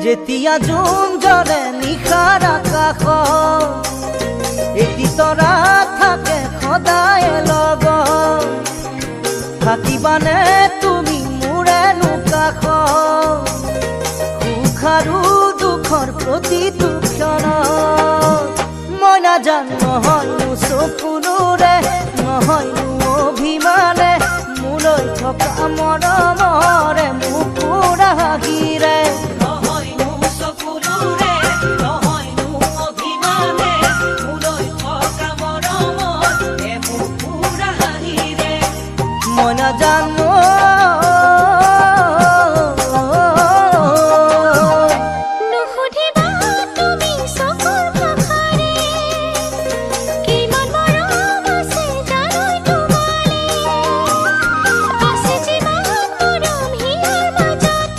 যেতিয়া জোন জ্বলে নিশাৰ আকাশ এটি তৰা থাকে সদায় লগত থাকিবানে তুমি মোৰেনো কাষ সুখ আৰু দুখৰ প্ৰতিটো ক্ষণত মই নাজানো নহয়নো চকুলোৰে নহয়নো অভিমানে মোলৈ থকা মৰমৰে মোক